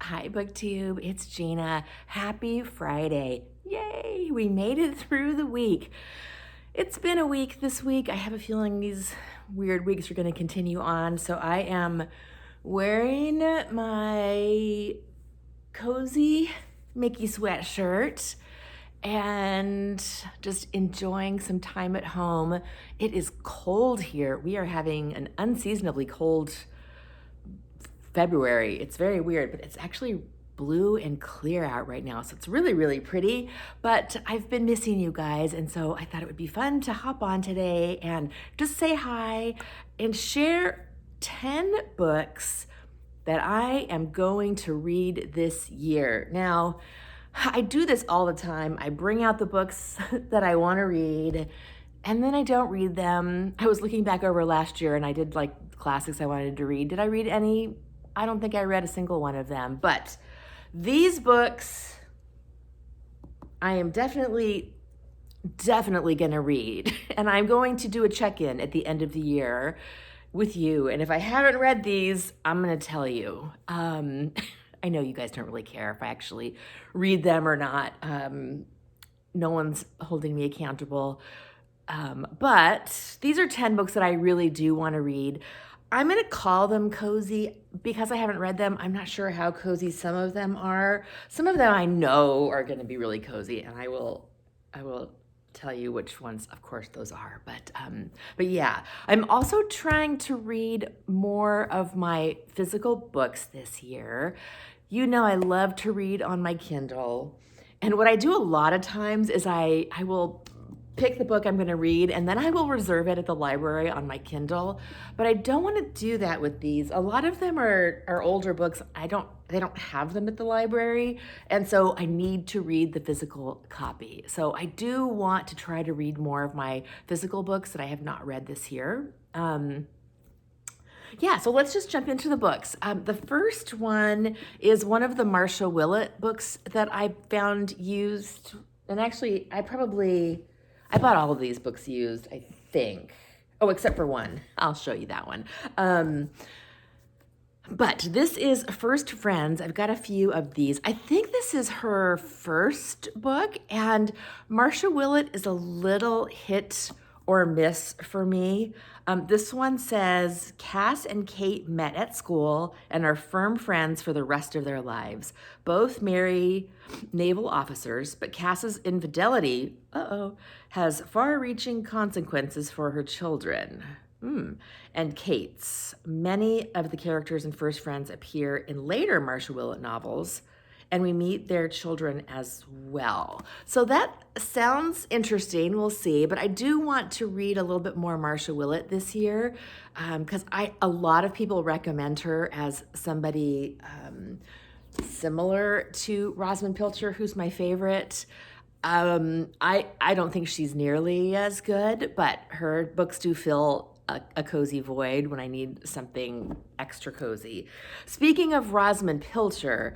Hi, BookTube. It's Gina. Happy Friday. Yay! We made it through the week. It's been a week this week. I have a feeling these weird weeks are going to continue on. So I am wearing my cozy Mickey sweatshirt and just enjoying some time at home. It is cold here. We are having an unseasonably cold February. It's very weird, but it's actually blue and clear out right now. So it's really, really pretty, but I've been missing you guys. And so I thought it would be fun to hop on today and just say hi and share 10 books that I am going to read this year. Now, I do this all the time. I bring out the books that I want to read and then I don't read them. I was looking back over last year and I did like classics I wanted to read. Did I read any? I don't think I read a single one of them, but these books I am definitely gonna read, and I'm going to do a check-in at the end of the year with you, and if I haven't read these, I'm gonna tell you. I know you guys don't really care if I actually read them or not. No one's holding me accountable, but these are 10 books that I really do want to read. I'm going to call them cozy because I haven't read them. I'm not sure how cozy some of them are. Some of them I know are going to be really cozy, and I will tell you which ones, of course, those are. But yeah, I'm also trying to read more of my physical books this year. You know, I love to read on my Kindle, and what I do a lot of times is I will pick the book I'm going to read and then I will reserve it at the library on my Kindle. But I don't want to do that with these. A lot of them are older books. They don't have them at the library, and so I need to read the physical copy. So I do want to try to read more of my physical books that I have not read this year. Yeah, so let's just jump into the books. The first one is one of the Marcia Willett books that I found used, and actually I bought all of these books used, I think. Oh, except for one. I'll show you that one. But this is First Friends. I've got a few of these. I think this is her first book, and Marcia Willett is a little hit or miss for me. This one says, Cass and Kate met at school and are firm friends for the rest of their lives. Both marry naval officers, but Cass's infidelity, has far-reaching consequences for her children. And Kate's. Many of the characters in First Friends appear in later Marcia Willett novels, and we meet their children as well. So that sounds interesting. We'll see. But I do want to read a little bit more Marcia Willett this year because a lot of people recommend her as somebody similar to Rosamund Pilcher, who's my favorite. I don't think she's nearly as good, but her books do fill a cozy void when I need something extra cozy. Speaking of Rosamund Pilcher,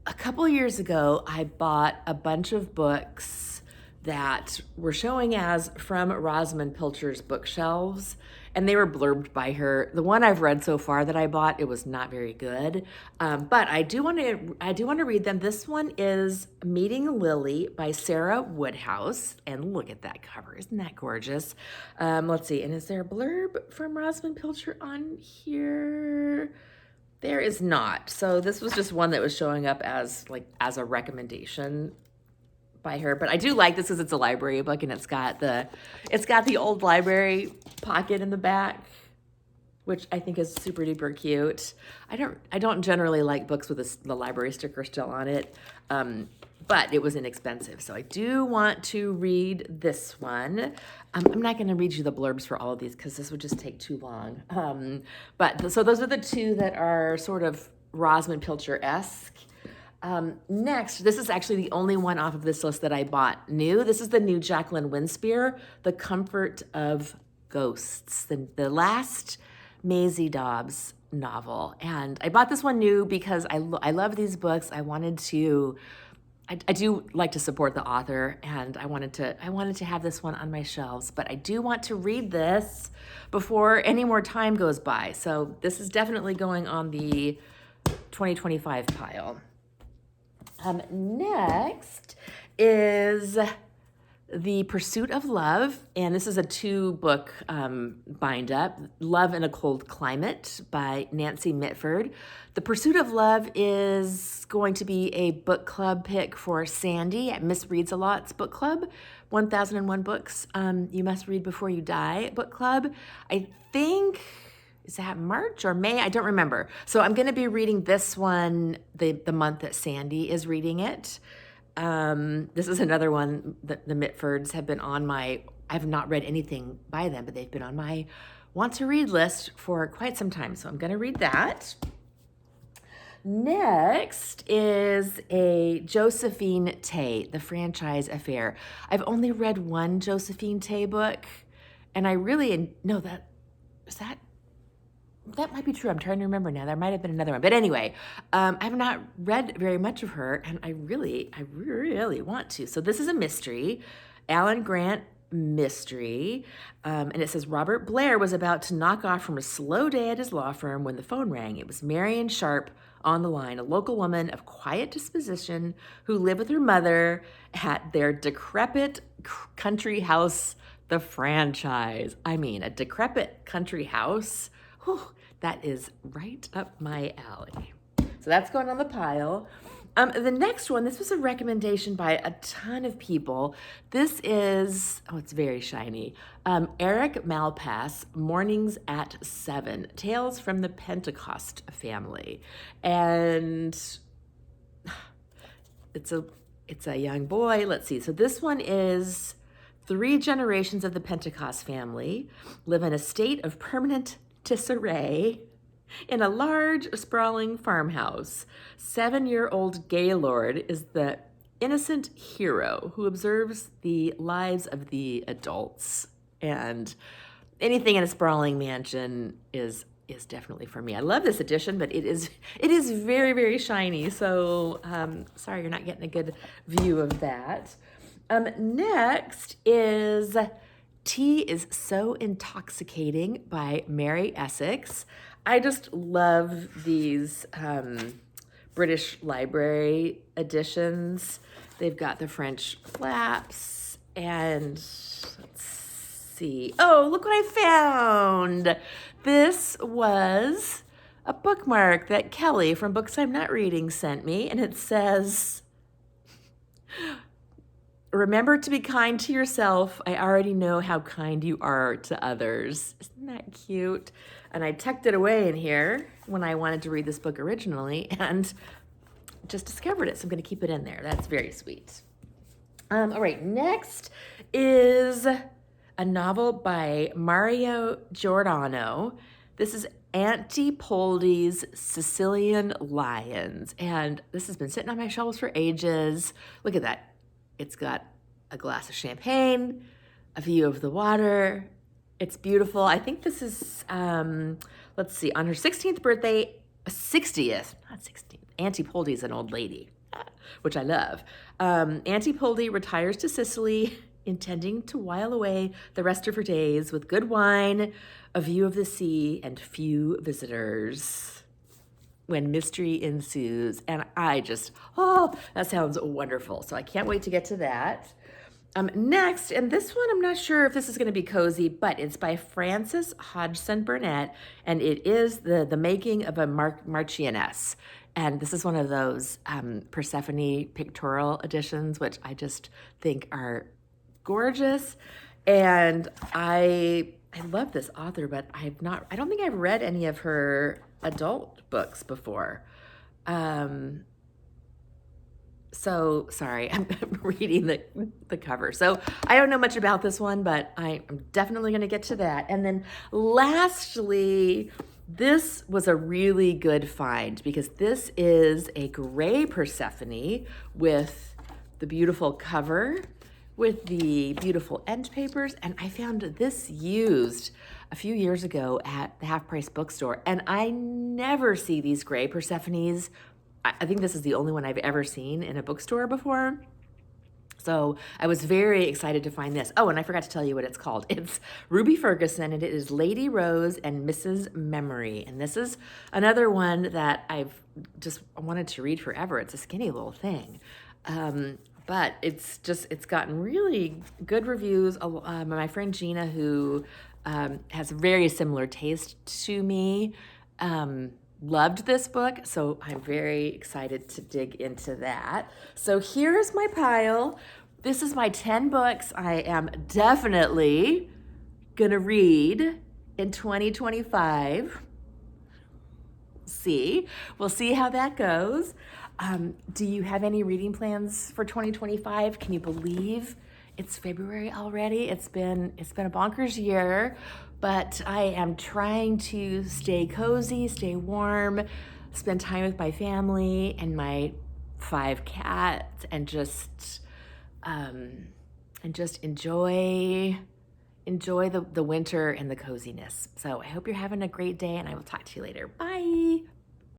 a couple years ago, I bought a bunch of books that were showing as from Rosamund Pilcher's bookshelves, and they were blurbed by her. The one I've read so far that I bought, it was not very good, but I do want to read them. This one is Meeting Lily by Sarah Woodhouse, and look at that cover. Isn't that gorgeous? Let's see, and is there a blurb from Rosamund Pilcher on here? There is not. So this was just one that was showing up as a recommendation by her. But I do like this because it's a library book and it's got the old library pocket in the back, which I think is super duper cute. I don't generally like books with the library sticker still on it, but it was inexpensive. So I do want to read this one. I'm not going to read you the blurbs for all of these because this would just take too long. So those are the two that are sort of Rosamund Pilcher-esque. Next, this is actually the only one off of this list that I bought new. This is the new Jacqueline Winspear, The Comfort of Ghosts, the last Maisie Dobbs novel. And I bought this one new because I love these books. I do like to support the author, and I wanted to have this one on my shelves, but I do want to read this before any more time goes by. So this is definitely going on the 2025 pile. Next is The Pursuit of Love, and this is a 2-book bind up, Love in a Cold Climate by Nancy Mitford. The Pursuit of Love is going to be a book club pick for Sandy at Miss Reads a Lot's book club, 1001 Books You Must Read Before You Die book club. I think, is that March or May? I don't remember. So I'm going to be reading this one the month that Sandy is reading it. This is another one that the Mitfords have been on my, I've not read anything by them, but they've been on my want to read list for quite some time. So I'm going to read that. Next is a Josephine Tay, The Franchise Affair. I've only read one Josephine Tay book, and I really, no, that might be true. I'm trying to remember now. There might have been another one. But anyway, I have not read very much of her, and I really want to. So this is a mystery, Alan Grant mystery. And it says, Robert Blair was about to knock off from a slow day at his law firm when the phone rang. It was Marion Sharp on the line, a local woman of quiet disposition who lived with her mother at their decrepit country house, The Franchise. I mean, a decrepit country house. Whew, that is right up my alley. So that's going on the pile. The next one, this was a recommendation by a ton of people. This is, oh, it's very shiny. Eric Malpass, Mornings at 7, Tales from the Pentecost Family. And it's a young boy. Let's see. So this one is 3 generations of the Pentecost family live in a state of permanent disarray in a large, sprawling farmhouse. 7-year-old Gaylord is the innocent hero who observes the lives of the adults. And anything in a sprawling mansion is definitely for me. I love this edition, but it is very, very shiny. So sorry you're not getting a good view of that. Next is Tea is So Intoxicating by Mary Essex. I just love these British Library editions. They've got the French flaps, and let's see. Oh, look what I found. This was a bookmark that Kelly from Books I'm Not Reading sent me, and it says, remember to be kind to yourself. I already know how kind you are to others. Isn't that cute? And I tucked it away in here when I wanted to read this book originally and just discovered it. So I'm going to keep it in there. That's very sweet. All right, next is a novel by Mario Giordano. This is Auntie Poldi's Sicilian Lions. And this has been sitting on my shelves for ages. Look at that. It's got a glass of champagne, a view of the water. It's beautiful. I think this is, let's see, on her 16th birthday, 60th, not 16th. Auntie Poldi's an old lady, which I love. Auntie Poldi retires to Sicily, intending to while away the rest of her days with good wine, a view of the sea, and few visitors. When mystery ensues. And I just, oh, that sounds wonderful. So I can't wait to get to that. Next, and this one, I'm not sure if this is going to be cozy, but it's by Frances Hodgson Burnett, and it is the making of a Marchioness. And this is one of those Persephone pictorial editions, which I just think are gorgeous. And I love this author, but I don't think I've read any of her adult books before. So sorry, I'm reading the cover. So I don't know much about this one, but I'm definitely going to get to that. And then lastly, this was a really good find because this is a gray Persephone with the beautiful cover, with the beautiful end papers. And I found this used a few years ago at the Half Price bookstore. And I never see these gray Persephones. I think this is the only one I've ever seen in a bookstore before. So I was very excited to find this. Oh, and I forgot to tell you what it's called. It's Ruby Ferguson, and it is Lady Rose and Mrs. Memmary. And this is another one that I've just wanted to read forever. It's a skinny little thing. But it's gotten really good reviews. My friend Gina, who has a very similar taste to me, loved this book, so I'm very excited to dig into that. So here's my pile. This is my 10 books I am definitely gonna read in 2025. We'll see how that goes. Do you have any reading plans for 2025? Can you believe it's February already? It's been a bonkers year, but I am trying to stay cozy, stay warm, spend time with my family and my 5 cats, and just enjoy the winter and the coziness. So I hope you're having a great day, and I will talk to you later. Bye.